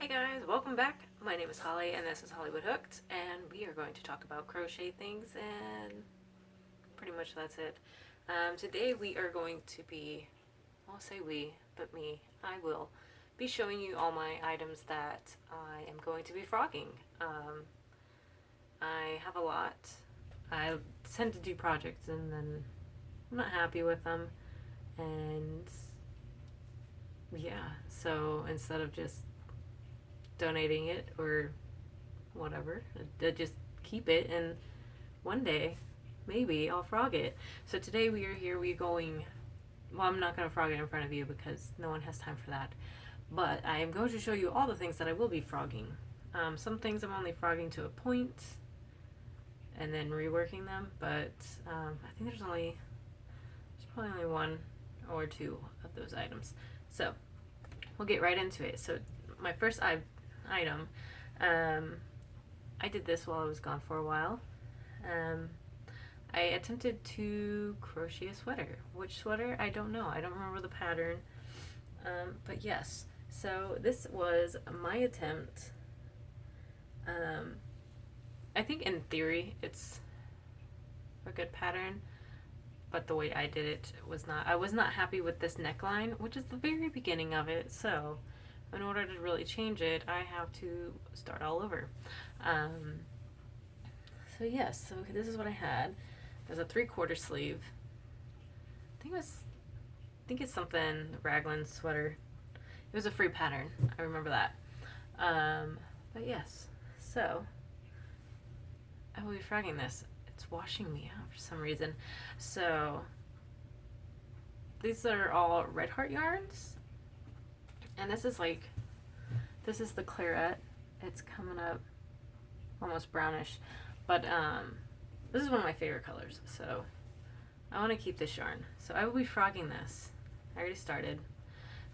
Hey guys, welcome back. My name is Holly and this is Hollywood Hooked, and we are going to talk about crochet things, and pretty much that's it. Today we are going to be, I'll say we, but me, I will be showing you all my items that I am going to be frogging. I have a lot. I tend to do projects and then I'm not happy with them, and yeah, so instead of just donating it or whatever, I just keep it, and one day maybe I'll frog it. So today we are here, we're going, well, I'm not going to frog it in front of you because no one has time for that, but I am going to show you all the things that I will be frogging. Some things I'm only frogging to a point and then reworking them, but I think there's probably only one or two of those items. So we'll get right into it. So my first item, I did this while I was gone for a while. I attempted to crochet a sweater. Which sweater? I don't know. I don't remember the pattern. But yes, so this was my attempt. I think in theory it's a good pattern, but the way I did it was not. I was not happy with this neckline, which is the very beginning of it. So in order to really change it, I have to start all over. So yes, so this is what I had. There's a 3/4 sleeve. I think it's something raglan sweater. It was a free pattern. I remember that. But yes, so I will be frogging this. It's washing me out for some reason. So these are all Red Heart yarns, and this is the claret. It's coming up almost brownish, but this is one of my favorite colors, so I want to keep this yarn. So I will be frogging this. I already started,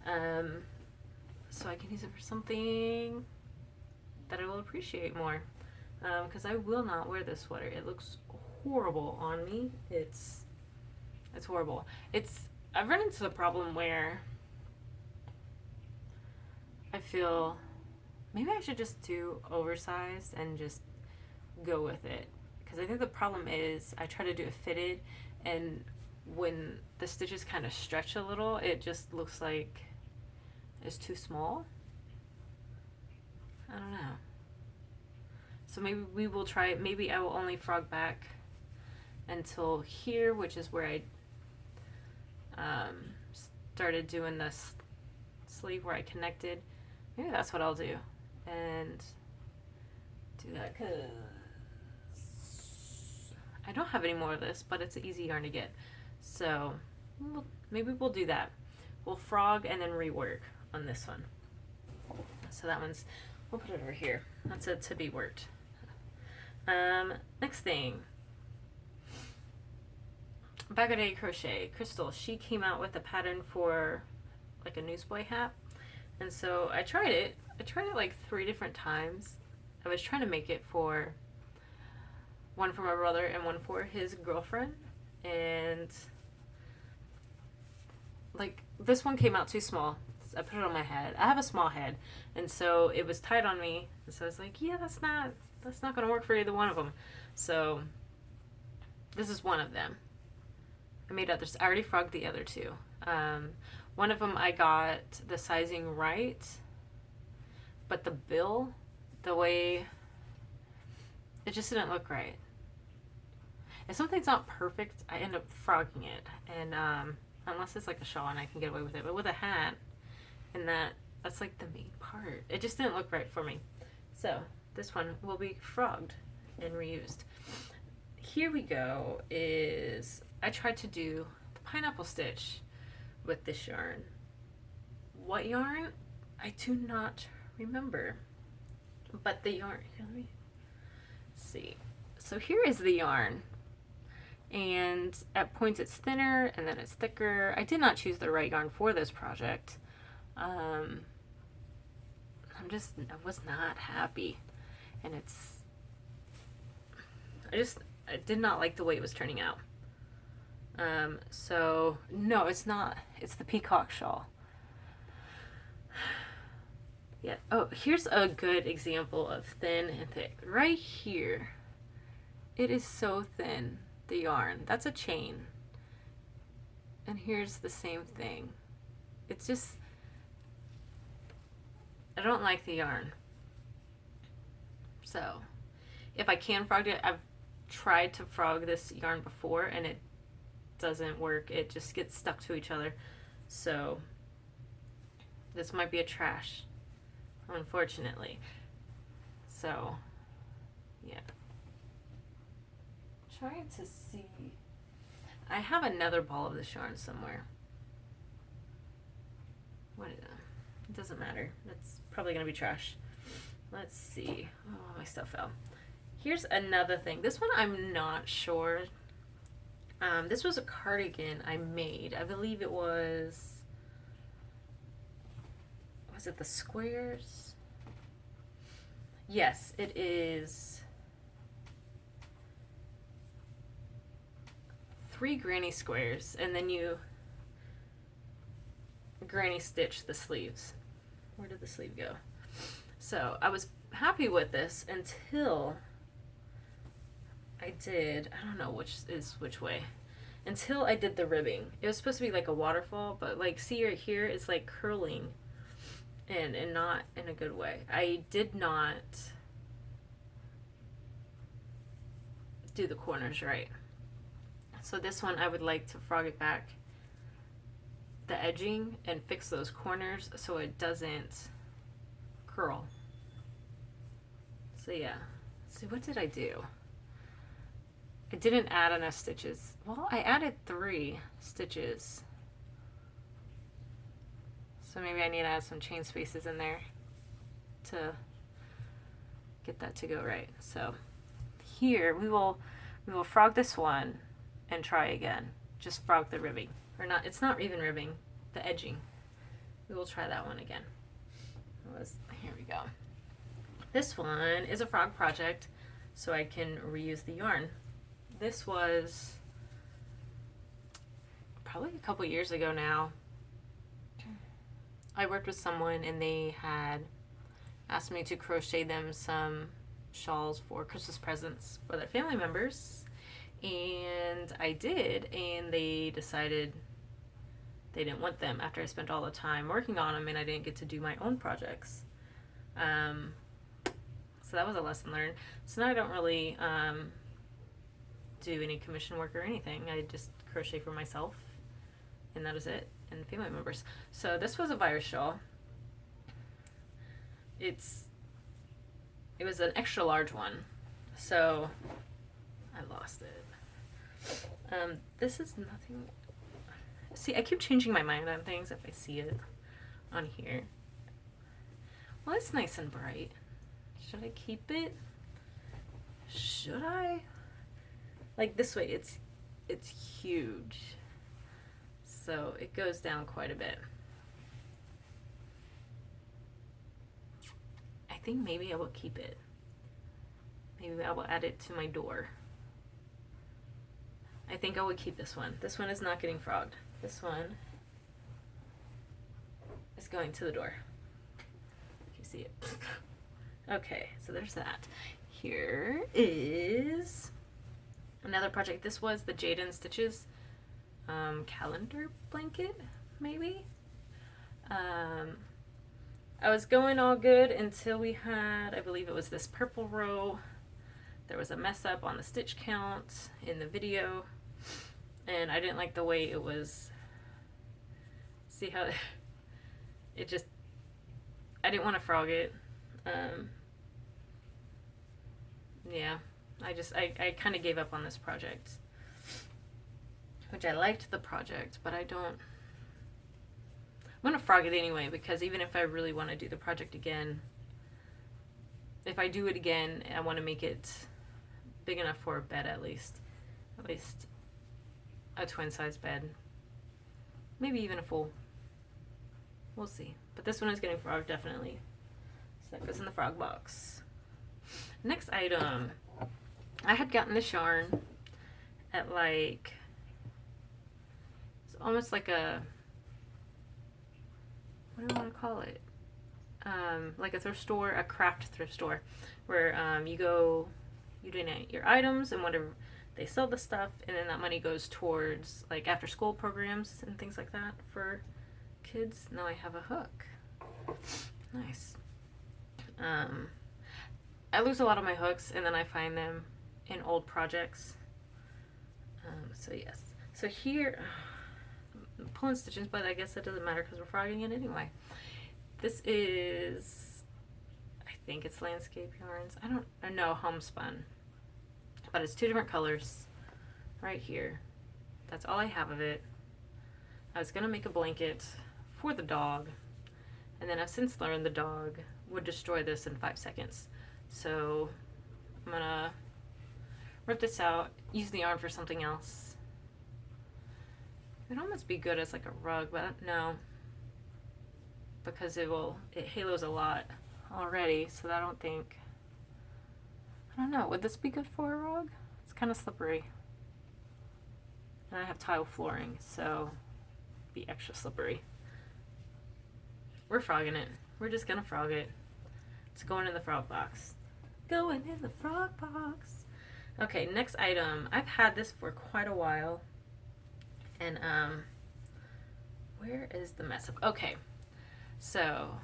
so I can use it for something that I will appreciate more, because I will not wear this sweater. It looks horrible on me. It's horrible. I've run into the problem where I feel maybe I should just do oversized and just go with it. Because I think the problem is I try to do it fitted, and when the stitches kind of stretch a little, it just looks like it's too small. I don't know. So maybe we will try it. Maybe I will only frog back until here, which is where I started doing this sleeve where I connected. Maybe that's what I'll do, and do that, because I don't have any more of this, but it's an easy yarn to get. So maybe we'll do that. We'll frog and then rework on this one. So that one's, we'll put it over here. That's it, to be worked. Next thing, Bag O' Day Crochet. Crystal, she came out with a pattern for like a newsboy hat, and so I tried it. Like 3 different times. I was trying to make it for one for my brother and one for his girlfriend, and like this one came out too small. So I put it on my head. I have a small head, and so it was tight on me, and so I was like, yeah, that's not gonna work for either one of them. So this is one of them. I made others. I already frogged the other 2. One of them I got the sizing right, but the bill, the way it just didn't look right. If something's not perfect, I end up frogging it, and unless it's like a shawl and I can get away with it, but with a hat, and that's like the main part, it just didn't look right for me. So this one will be frogged and reused. Here we go. I tried to do the pineapple stitch with this yarn. What yarn? I do not remember. But the yarn, here, let me see. So here is the yarn. And at points it's thinner and then it's thicker. I did not choose the right yarn for this project. I was not happy. And I did not like the way it was turning out. So no, it's not. It's the peacock shawl. Yeah. Oh, here's a good example of thin and thick. Right here. It is so thin, the yarn. That's a chain. And here's the same thing. It's just, I don't like the yarn. So, if I can frog it, I've tried to frog this yarn before and it doesn't work. It just gets stuck to each other. So, this might be a trash, unfortunately. So, yeah. Trying to see. I have another ball of this yarn somewhere. What is it? It doesn't matter. It's probably going to be trash. Let's see. Oh, my stuff fell. Here's another thing. This one I'm not sure. This was a cardigan I made. I believe it was it the squares? Yes, it is 3 granny squares, and then you granny stitch the sleeves. Where did the sleeve go? So I was happy with this until I did, I don't know which is which way, until I did the ribbing. It was supposed to be like a waterfall, but like, see right here, it's like curling and not in a good way. I did not do the corners right. So this one I would like to frog it back, the edging, and fix those corners so it doesn't curl. So yeah, see, what did I do? I didn't add enough stitches. Well, I added 3 stitches. So maybe I need to add some chain spaces in there to get that to go right. So here we will frog this one and try again. Just frog the ribbing. Or not, it's not even ribbing, the edging. We will try that one again. Here we go. This one is a frog project, so I can reuse the yarn. This was probably a couple years ago now. I worked with someone and they had asked me to crochet them some shawls for Christmas presents for their family members. And I did, and they decided they didn't want them after I spent all the time working on them and I didn't get to do my own projects. So that was a lesson learned. So now I don't really do any commission work or anything. I just crochet for myself, and that is it, and family members. So this was a virus shawl. It was an extra large one, so I lost it. This is nothing. See, I keep changing my mind on things if I see it on here. Well, it's nice and bright. Should I keep it? Should I? Like this way, it's huge. So it goes down quite a bit. I think maybe I will keep it. Maybe I will add it to my door. I think I would keep this one. This one is not getting frogged. This one is going to the door. You see it? Okay, so there's that. Here is another project. This was the Jaden Stitches calendar blanket, maybe. I was going all good until we had, I believe it was this purple row. There was a mess up on the stitch count in the video, and I didn't like the way it was. See how it just, I didn't want to frog it. Yeah, I kind of gave up on this project, which I liked the project, but I'm going to frog it anyway, because even if I really want to do the project again, if I do it again, I want to make it big enough for a bed at least a twin size bed, maybe even a full. We'll see. But this one is getting frogged definitely, so that goes in the frog box. Next item, I had gotten this yarn at like, it's almost like a, what do I want to call it? like a thrift store, a craft thrift store, where you go, you donate your items and whatever they sell the stuff, and then that money goes towards like after school programs and things like that for kids. Now I have a hook. Nice. I lose a lot of my hooks, and then I find them in old projects. So yes. So here, I'm pulling stitches, but I guess it doesn't matter because we're frogging it anyway. This is, I think it's Landscape Yarns. I know Homespun, but it's 2 different colors right here. That's all I have of it. I was gonna make a blanket for the dog, and then I've since learned the dog would destroy this in 5 seconds. So I'm gonna rip this out, use the yarn for something else. It'd almost be good as like a rug, but no, because it halos a lot already, so I don't know, would this be good for a rug? It's kind of slippery. And I have tile flooring, so be extra slippery. We're frogging it. We're just gonna frog it. It's going in the frog box. Going in the frog box. Okay, next item. I've had this for quite a while. And, where is the mess up? Okay, so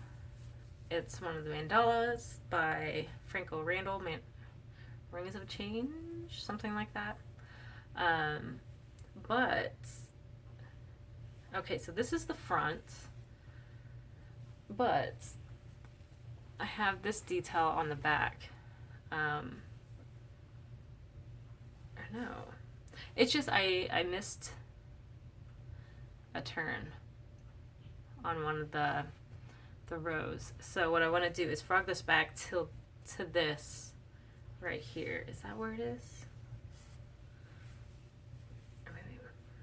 it's one of the mandalas by Franco Randall, Rings of Change, something like that. But, okay, so this is the front, but I have this detail on the back. Or no, it's just I missed a turn on one of the rows. So what I want to do is frog this back to this right here. Is that where it is?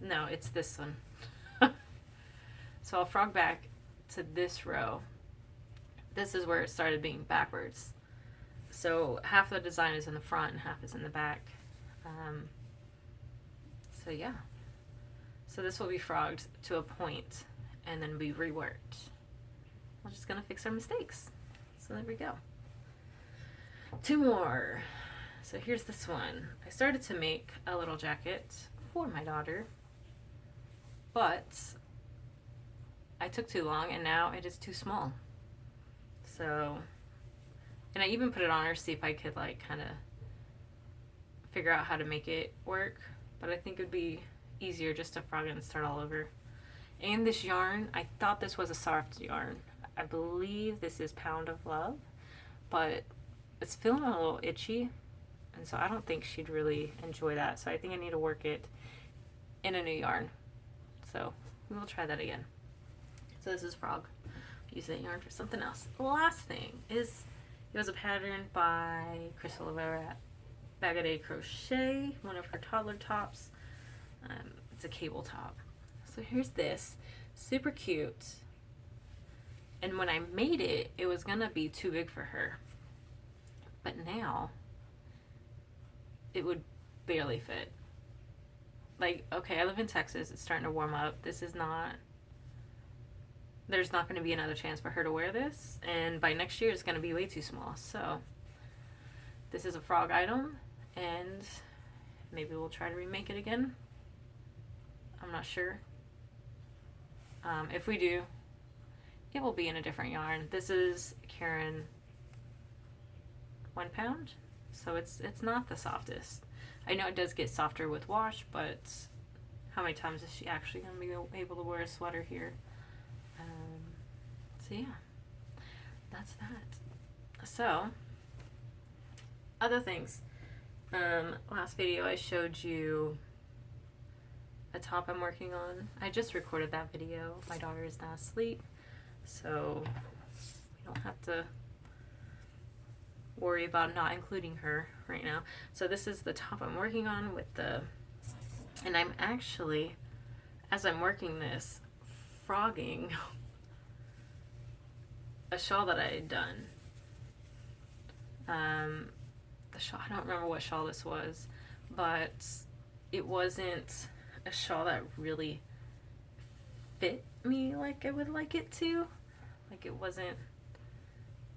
No, it's this one. So I'll frog back to this row. This is where it started being backwards. So half the design is in the front and half is in the back. So yeah. So this will be frogged to a point and then be reworked. We're just gonna fix our mistakes. So there we go. 2 more. So here's this one. I started to make a little jacket for my daughter, but I took too long and now it is too small. So, and I even put it on her to see if I could like kind of figure out how to make it work, but I think it would be easier just to frog it and start all over. And this yarn, I thought this was a soft yarn. I believe this is Pound of Love, but it's feeling a little itchy, and so I don't think she'd really enjoy that. So I think I need to work it in a new yarn. So we will try that again. So this is Frog. Use that yarn for something else. The last thing is, it was a pattern by Chris Oliveira at Bag O' Day Crochet, one of her toddler tops. It's a cable top. So here's this, super cute. And when I made it, it was gonna be too big for her. But now, it would barely fit. Like, okay, I live in Texas, it's starting to warm up. There's not gonna be another chance for her to wear this. And by next year, it's gonna be way too small. So, this is a frog item, and maybe we'll try to remake it again. I'm not sure. If we do, it will be in a different yarn. This is Caron 1 pound, so it's not the softest. I know it does get softer with wash, but how many times is she actually going to be able to wear a sweater here? So yeah, that's that. So, other things. Last video I showed you a top I'm working on. I just recorded that video. My daughter is now asleep, so we don't have to worry about not including her right now. So this is the top I'm working on with and I'm actually, as I'm working this, frogging a shawl that I had done. The shawl, I don't remember what shawl this was, but it wasn't a shawl that really fit me like I would like it to. Like, it wasn't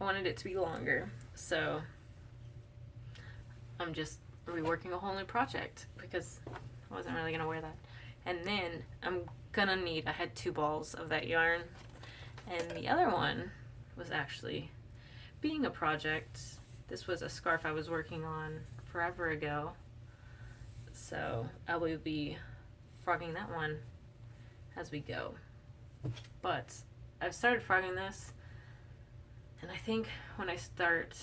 wanted it to be longer, so I'm just reworking a whole new project because I wasn't really gonna wear that. And then I'm gonna need, I had 2 balls of that yarn, and the other one was actually being a project. This was a scarf I was working on forever ago, so I will be frogging that one as we go. But I've started frogging this, and I think when I start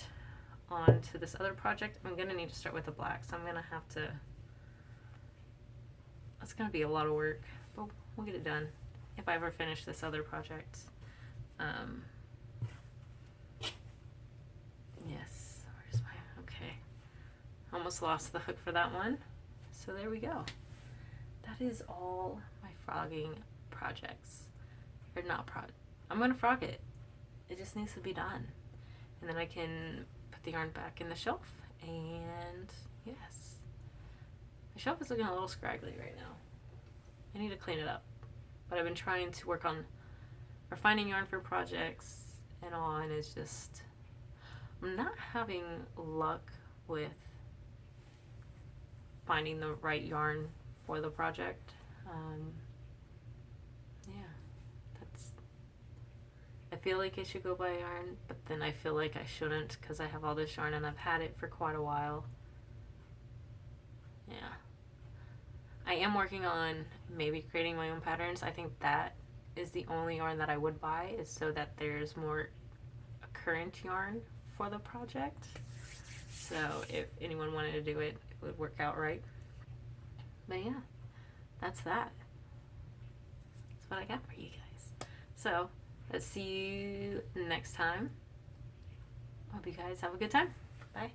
on to this other project, I'm gonna need to start with the black, so I'm gonna have to, it's gonna be a lot of work, but we'll get it done if I ever finish this other project. Yes, where's my, okay, almost lost the hook for that one, so there we go. That is all my frogging projects, or not I'm gonna frog it. It just needs to be done, and then I can put the yarn back in the shelf. And yes, the shelf is looking a little scraggly right now. I need to clean it up, but I've been trying to work on refining yarn for projects and all, and it's just, I'm not having luck with finding the right yarn for the project. Yeah, that's, I feel like I should go buy yarn, but then I feel like I shouldn't because I have all this yarn and I've had it for quite a while. Yeah. I am working on maybe creating my own patterns. I think that is the only yarn that I would buy, is so that there's more current yarn for the project. So if anyone wanted to do it, it would work out right. But yeah, that's that. That's what I got for you guys. So let's see you next time. Hope you guys have a good time. Bye.